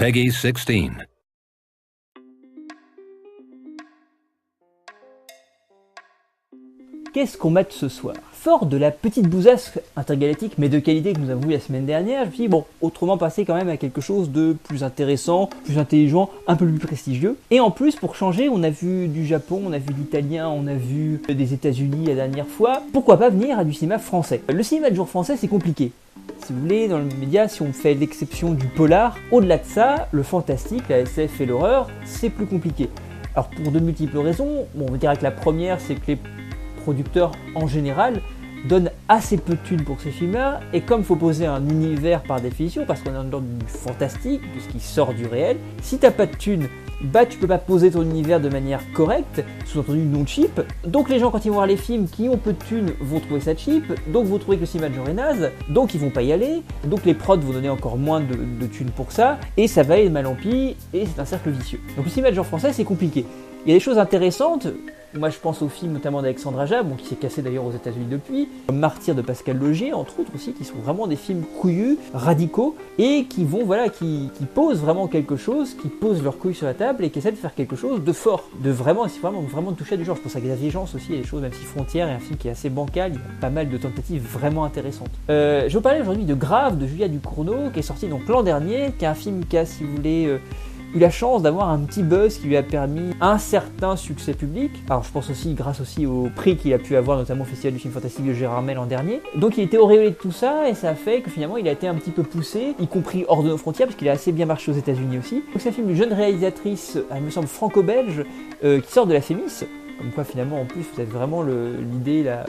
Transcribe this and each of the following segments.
Peggy 16. Qu'est-ce qu'on mate ce soir? Fort de la petite bousasque intergalactique mais de qualité que nous avons vu la semaine dernière, je me suis dit bon, autrement passer quand même à quelque chose de plus intéressant, plus intelligent, un peu plus prestigieux. Et en plus, pour changer, on a vu du Japon, on a vu de l'italien, on a vu des États-Unis la dernière fois. Pourquoi pas venir à du cinéma français? Le cinéma de jour français, c'est compliqué. Si vous voulez, dans le média, si on fait l'exception du polar, au-delà de ça, le fantastique, la SF et l'horreur, c'est plus compliqué. Alors pour de multiples raisons, bon, on va dire que la première, c'est que les producteurs en général donnent assez peu de thunes pour ces films-là, et comme il faut poser un univers par définition, parce qu'on est dans du fantastique, de ce qui sort du réel, si t'as pas de thunes, bah tu peux pas poser ton univers de manière correcte, sous-entendu non cheap, donc les gens quand ils vont voir les films qui ont peu de thunes vont trouver ça cheap, donc vont trouver que le cinéma de genre est naze, donc ils vont pas y aller, donc les prods vont donner encore moins de thunes pour ça, et ça va aller de mal en pis, et c'est un cercle vicieux. Donc le cinéma de genre français c'est compliqué. Il y a des choses intéressantes, moi je pense aux films notamment d'Alexandre Aja, bon, qui s'est cassé d'ailleurs aux États-Unis depuis, Martyr de Pascal Laugier entre autres aussi, qui sont vraiment des films couillus, radicaux, et qui vont, voilà, qui posent vraiment quelque chose, qui posent leurs couilles sur la table et qui essaient de faire quelque chose de fort, de vraiment toucher à du genre. Je pense à Xavier Jeance aussi, il y a des choses, même si Frontières est un film qui est assez bancal, il y a pas mal de tentatives vraiment intéressantes. Je vais vous parler aujourd'hui de Grave de Julia Ducournau, qui est sorti donc l'an dernier, qui est un film qui a, si vous voulez, eu la chance d'avoir un petit buzz qui lui a permis un certain succès public. Alors je pense aussi grâce aussi au prix qu'il a pu avoir, notamment au Festival du film fantastique de Gérard May l'an dernier. Donc il était auréolé de tout ça et ça a fait que finalement il a été un petit peu poussé, y compris hors de nos frontières, parce qu'il a assez bien marché aux États-Unis aussi. Donc c'est un film d'une jeune réalisatrice, il me semble franco-belge, qui sort de la Fémis. Comme quoi finalement en plus vous avez vraiment l'idée là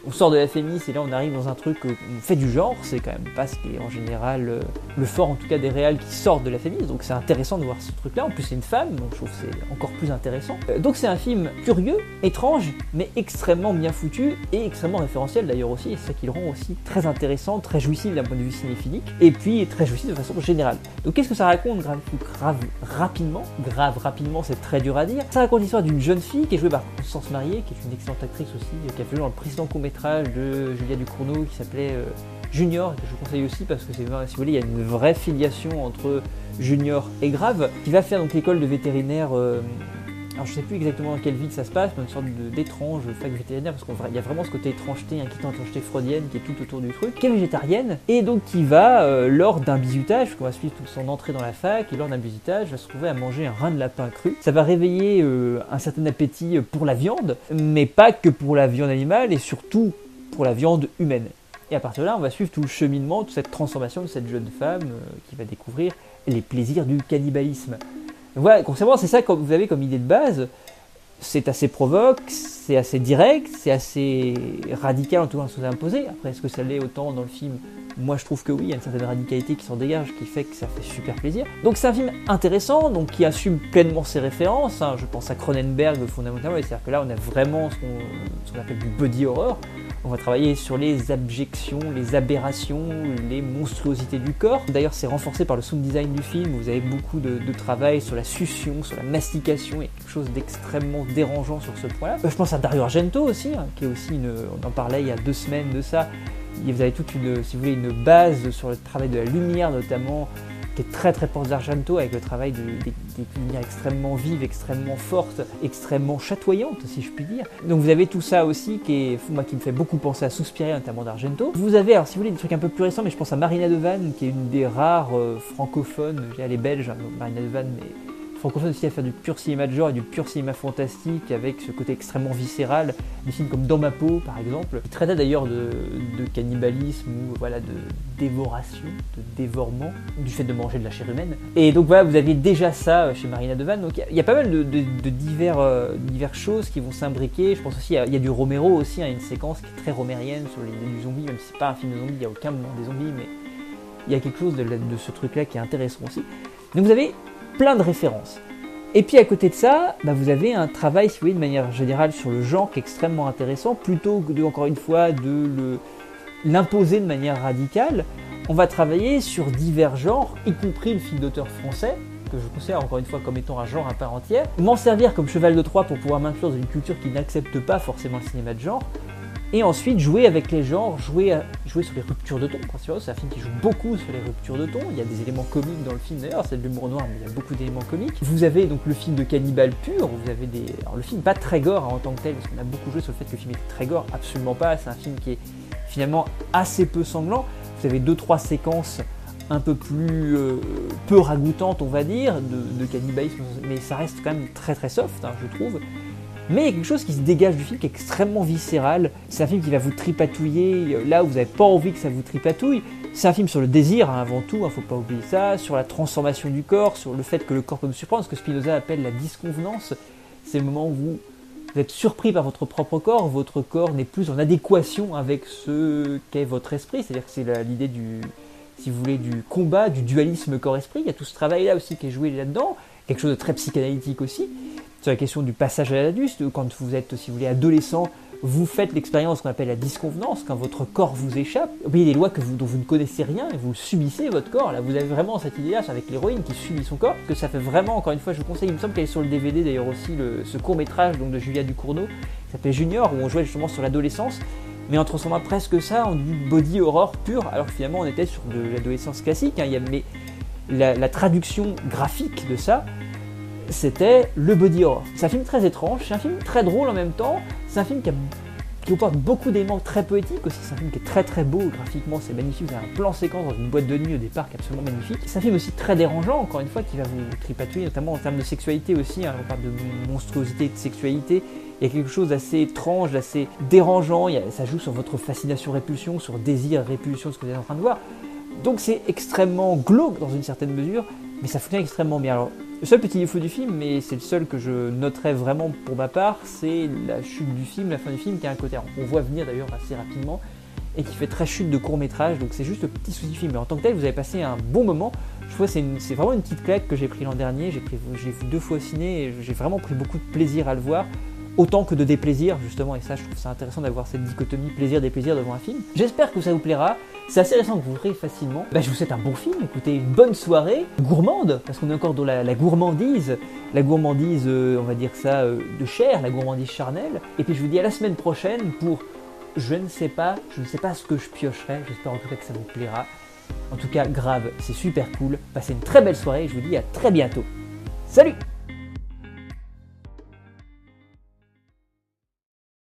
qu'on sort de la Fémis et là on arrive dans un truc on fait du genre, c'est quand même pas ce qui est en général le fort en tout cas des réals qui sortent de la Fémis, donc c'est intéressant de voir ce truc là, en plus c'est une femme donc je trouve que c'est encore plus intéressant. Donc c'est un film curieux, étrange mais extrêmement bien foutu et extrêmement référentiel d'ailleurs aussi, et c'est ça qui le rend aussi très intéressant, très jouissif d'un point de vue cinéphilique et puis très jouissif de façon générale. Donc qu'est-ce que ça raconte grave rapidement, c'est très dur à dire. Ça raconte l'histoire d'une jeune fille qui est jouée par Constance Marié, qui est une excellente actrice aussi, qui a fait dans le précédent court-métrage de Julia Ducournau qui s'appelait Junior, que je vous conseille aussi parce que c'est, si vous voulez, il y a une vraie filiation entre Junior et Grave, qui va faire donc l'école de vétérinaire. Alors je sais plus exactement dans quelle ville ça se passe, mais une sorte d'étrange fac vétérinaire, parce qu'il y a vraiment ce côté étrangeté, inquiétant étrangeté freudienne qui est tout autour du truc, qui est végétarienne, et donc qui va, lors d'un bisutage, parce qu'on va suivre toute son entrée dans la fac, et lors d'un bisutage, va se trouver à manger un rein de lapin cru. Ça va réveiller un certain appétit pour la viande, mais pas que pour la viande animale, et surtout pour la viande humaine. Et à partir de là, on va suivre tout le cheminement, toute cette transformation de cette jeune femme qui va découvrir les plaisirs du cannibalisme. Donc voilà, concrètement, c'est ça que vous avez comme idée de base. C'est assez provoque, c'est assez direct, c'est assez radical en tout cas, c'est imposé. Après, est-ce que ça l'est autant dans le film? Moi, je trouve que oui, il y a une certaine radicalité qui s'en dégage, qui fait que ça fait super plaisir. Donc c'est un film intéressant, donc qui assume pleinement ses références. Je pense à Cronenberg fondamentalement, c'est-à-dire que là, on a vraiment ce qu'on appelle du body horror. On va travailler sur les abjections, les aberrations, les monstruosités du corps. D'ailleurs, c'est renforcé par le sound design du film. Vous avez beaucoup de travail sur la succion, sur la mastication. Il y a quelque chose d'extrêmement dérangeant sur ce point-là. Je pense à Dario Argento aussi, qui est aussi on en parlait il y a 2 semaines de ça. Vous avez toute si vous voulez, une base sur le travail de la lumière notamment, qui est très très proche d'Argento, avec le travail des lumières extrêmement vives, extrêmement fortes, extrêmement chatoyantes si je puis dire. Donc vous avez tout ça aussi qui me fait beaucoup penser à Suspiria, notamment d'Argento. Vous avez, alors si vous voulez, des trucs un peu plus récents, mais je pense à Marina de Vanne, qui est une des rares francophones, elle est belge, Marina de Vanne, mais francophone aussi à faire du pur cinéma de genre et du pur cinéma fantastique avec ce côté extrêmement viscéral, des films comme Dans ma peau par exemple, qui traitait d'ailleurs de cannibalisme ou voilà, de dévoration, de dévorement, du fait de manger de la chair humaine. Et donc voilà, vous aviez déjà ça chez Marina de Vanne, donc il y a pas mal de diverses choses qui vont s'imbriquer. Je pense aussi, il y a du Romero aussi, une séquence qui est très romérienne sur l'idée du zombie, même si c'est pas un film de zombie, il n'y a aucun moment des zombies, mais il y a quelque chose de ce truc-là qui est intéressant aussi. Donc vous avez plein de références. Et puis à côté de ça, vous avez un travail, si vous voulez, de manière générale sur le genre qui est extrêmement intéressant, plutôt que encore une fois, de l'imposer de manière radicale. On va travailler sur divers genres, y compris le film d'auteur français, que je considère encore une fois comme étant un genre à part entière. M'en servir comme cheval de Troie pour pouvoir m'inclure dans une culture qui n'accepte pas forcément le cinéma de genre. Et ensuite, jouer avec les genres, jouer sur les ruptures de ton, principalement. C'est un film qui joue beaucoup sur les ruptures de ton. Il y a des éléments comiques dans le film d'ailleurs, c'est de l'humour noir, mais il y a beaucoup d'éléments comiques. Vous avez donc le film de cannibale pur, vous avez des... Alors le film pas très gore en tant que tel, parce qu'on a beaucoup joué sur le fait que le film est très gore, absolument pas. C'est un film qui est finalement assez peu sanglant. Vous avez 2-3 séquences un peu plus peu ragoûtantes, on va dire, de cannibalisme, mais ça reste quand même très très soft, hein, je trouve. Mais il y a quelque chose qui se dégage du film qui est extrêmement viscéral. C'est un film qui va vous tripatouiller là où vous n'avez pas envie que ça vous tripatouille. C'est un film sur le désir, hein, avant tout, faut pas oublier ça, sur la transformation du corps, sur le fait que le corps peut me surprendre, ce que Spinoza appelle la disconvenance. C'est le moment où vous êtes surpris par votre propre corps, votre corps n'est plus en adéquation avec ce qu'est votre esprit, c'est-à-dire que c'est l'idée du, si vous voulez, du combat, du dualisme corps-esprit. Il y a tout ce travail-là aussi qui est joué là-dedans, quelque chose de très psychanalytique aussi. Sur la question du passage à l'adulte, quand vous êtes, si vous voulez, adolescent, vous faites l'expérience qu'on appelle la disconvenance, quand votre corps vous échappe, obéissez des lois dont vous ne connaissez rien et vous subissez votre corps. Là, vous avez vraiment cette idée-là avec l'héroïne qui subit son corps, que ça fait vraiment, encore une fois, je vous conseille, il me semble qu'elle est sur le DVD d'ailleurs aussi, ce court-métrage donc, de Julia Ducournau, qui s'appelle Junior, où on jouait justement sur l'adolescence, mais en transformant presque ça en du body horror pur, alors que finalement on était sur de l'adolescence classique, hein, mais la traduction graphique de ça, c'était le body horror. C'est un film très étrange, c'est un film très drôle en même temps, c'est un film qui comporte beaucoup d'éléments très poétiques aussi, c'est un film qui est très très beau, graphiquement c'est magnifique, vous avez un plan séquence dans une boîte de nuit au départ qui est absolument magnifique. C'est un film aussi très dérangeant, encore une fois, qui va vous tripatouiller, notamment en termes de sexualité aussi, hein, on parle de monstruosité et de sexualité, il y a quelque chose d'assez étrange, d'assez dérangeant, ça joue sur votre fascination-répulsion, sur désir-répulsion, ce que vous êtes en train de voir. Donc c'est extrêmement glauque dans une certaine mesure, mais ça fonctionne extrêmement bien. Alors, le seul petit défaut du film, mais c'est le seul que je noterais vraiment pour ma part, c'est la chute du film, la fin du film, qui a un côté, on voit venir d'ailleurs assez rapidement, et qui fait très chute de court métrage, donc c'est juste le petit souci du film. Mais en tant que tel, vous avez passé un bon moment. Je trouve que c'est vraiment une petite claque que j'ai pris l'an dernier, j'ai vu 2 fois au ciné, et j'ai vraiment pris beaucoup de plaisir à le voir. Autant que de déplaisir, justement, et ça je trouve ça intéressant d'avoir cette dichotomie plaisir-déplaisir devant un film. J'espère que ça vous plaira, c'est assez récent que vous verrez facilement. Je vous souhaite un bon film, écoutez, une bonne soirée, gourmande, parce qu'on est encore dans la gourmandise, on va dire ça, de chair, la gourmandise charnelle. Et puis je vous dis à la semaine prochaine pour, je ne sais pas ce que je piocherai, j'espère en tout cas que ça vous plaira. En tout cas, grave, c'est super cool, passez une très belle soirée et je vous dis à très bientôt.